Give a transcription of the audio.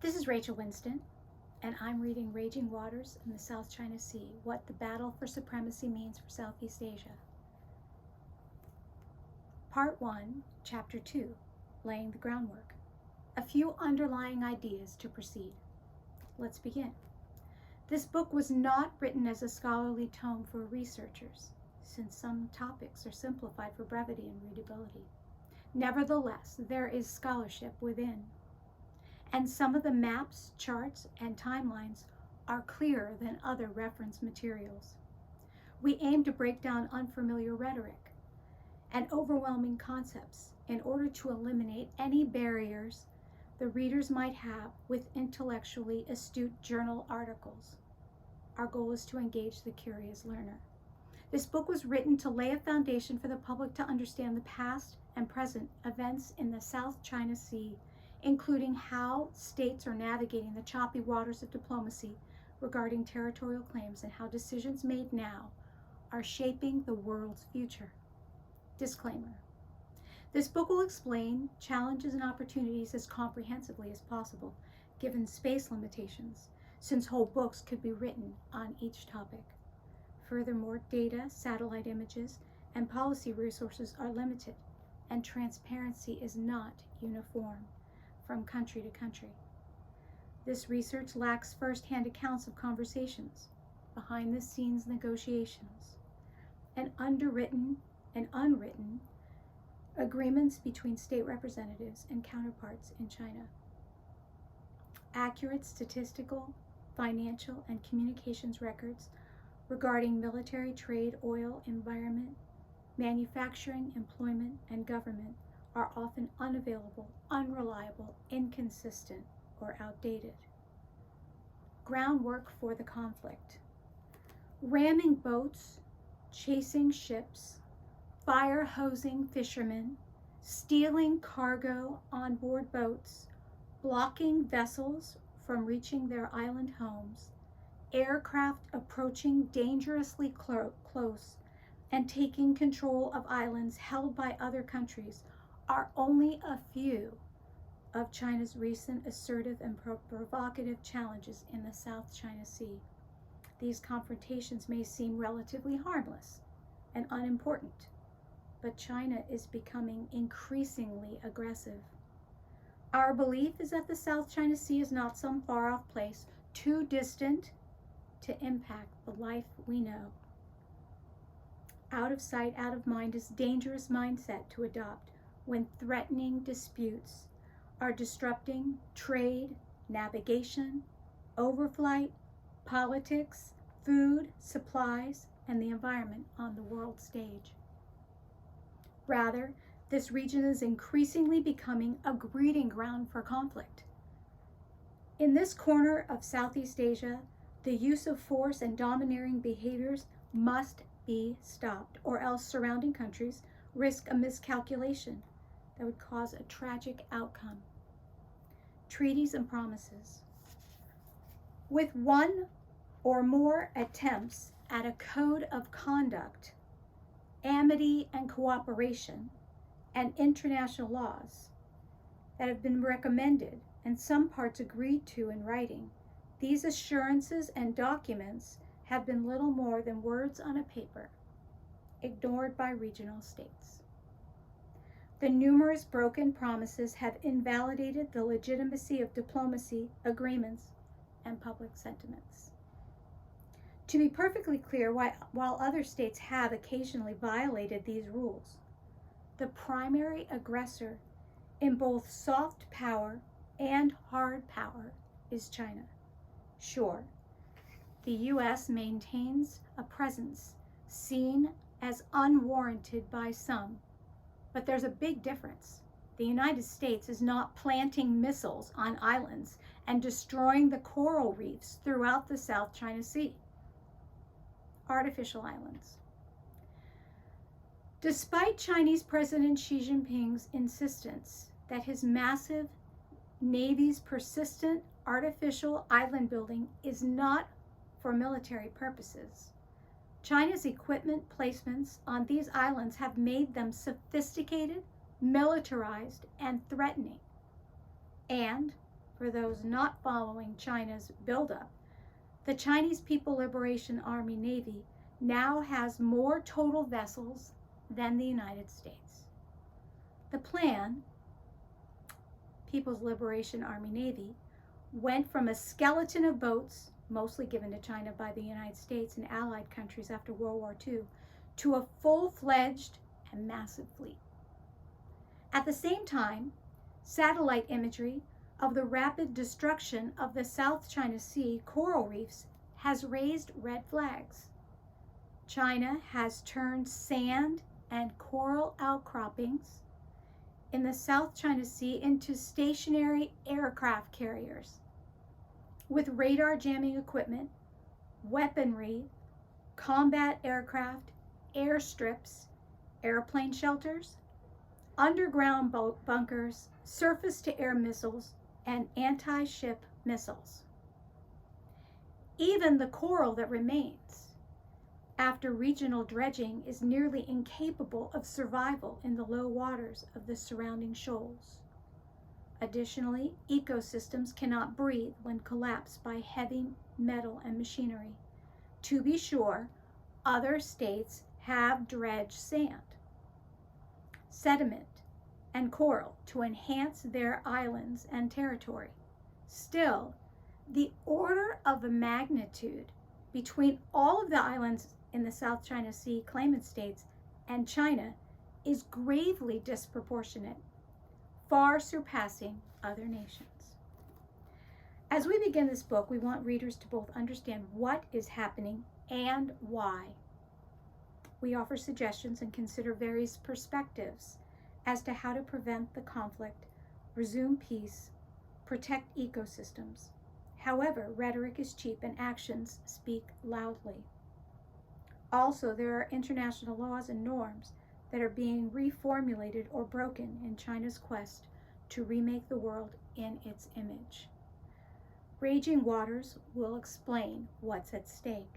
This is Rachel Winston, and I'm reading Raging Waters in the South China Sea, What the Battle for Supremacy Means for Southeast Asia. Part 1, Chapter 2, Laying the Groundwork. A few underlying ideas to proceed. Let's begin. This book was not written as a scholarly tome for researchers, since some topics are simplified for brevity and readability. Nevertheless, there is scholarship within. And some of the maps, charts, and timelines are clearer than other reference materials. We aim to break down unfamiliar rhetoric and overwhelming concepts in order to eliminate any barriers the readers might have with intellectually astute journal articles. Our goal is to engage the curious learner. This book was written to lay a foundation for the public to understand the past and present events in the South China Sea, including how states are navigating the choppy waters of diplomacy regarding territorial claims and how decisions made now are shaping the world's future. Disclaimer. This book will explain challenges and opportunities as comprehensively as possible, given space limitations, since whole books could be written on each topic. Furthermore, data, satellite images, and policy resources are limited, and transparency is not uniform from country to country. This research lacks first-hand accounts of conversations, behind-the-scenes negotiations, and underwritten and unwritten agreements between state representatives and counterparts in China. Accurate statistical, financial, and communications records regarding military, trade, oil, environment, manufacturing, employment, and government are often unavailable, unreliable, inconsistent, or outdated. Groundwork for the conflict. Ramming boats, chasing ships, fire hosing fishermen, stealing cargo on board boats, blocking vessels from reaching their island homes, aircraft approaching dangerously close, and taking control of islands held by other countries are only a few of China's recent assertive and provocative challenges in the South China Sea. These confrontations may seem relatively harmless and unimportant, but China is becoming increasingly aggressive. Our belief is that the South China Sea is not some far-off place, too distant to impact the life we know. Out of sight, out of mind is a dangerous mindset to adopt when threatening disputes are disrupting trade, navigation, overflight, politics, food, supplies, and the environment on the world stage. Rather, this region is increasingly becoming a breeding ground for conflict. In this corner of Southeast Asia, the use of force and domineering behaviors must be stopped, or else surrounding countries risk a miscalculation that would cause a tragic outcome. Treaties and promises. With one or more attempts at a code of conduct, amity and cooperation, and international laws that have been recommended and some parts agreed to in writing, these assurances and documents have been little more than words on a paper, ignored by regional states. The numerous broken promises have invalidated the legitimacy of diplomacy, agreements, and public sentiments. To be perfectly clear, while other states have occasionally violated these rules, the primary aggressor in both soft power and hard power is China. Sure, the U.S. maintains a presence seen as unwarranted by some, but there's a big difference. The United States is not planting missiles on islands and destroying the coral reefs throughout the South China Sea. Artificial islands. Despite Chinese President Xi Jinping's insistence that his massive Navy's persistent artificial island building is not for military purposes, China's equipment placements on these islands have made them sophisticated, militarized, and threatening. And for those not following China's buildup, the Chinese People Liberation Army Navy now has more total vessels than the United States. The plan, People's Liberation Army Navy, went from a skeleton of boats, mostly given to China by the United States and allied countries after World War II, to a full-fledged and massive fleet. At the same time, satellite imagery of the rapid destruction of the South China Sea coral reefs has raised red flags. China has turned sand and coral outcroppings in the South China Sea into stationary aircraft carriers with radar jamming equipment, weaponry, combat aircraft, airstrips, airplane shelters, underground bunkers, surface-to-air missiles, and anti-ship missiles. Even the coral that remains after regional dredging is nearly incapable of survival in the low waters of the surrounding shoals. Additionally, ecosystems cannot breathe when collapsed by heavy metal and machinery. To be sure, other states have dredged sand, sediment, and coral to enhance their islands and territory. Still, the order of magnitude between all of the islands in the South China Sea claimant states and China is gravely disproportionate, far surpassing other nations. As we begin this book, we want readers to both understand what is happening and why. We offer suggestions and consider various perspectives as to how to prevent the conflict, resume peace, protect ecosystems. However, rhetoric is cheap and actions speak loudly. Also, there are international laws and norms that are being reformulated or broken in China's quest to remake the world in its image. Raging Waters will explain what's at stake.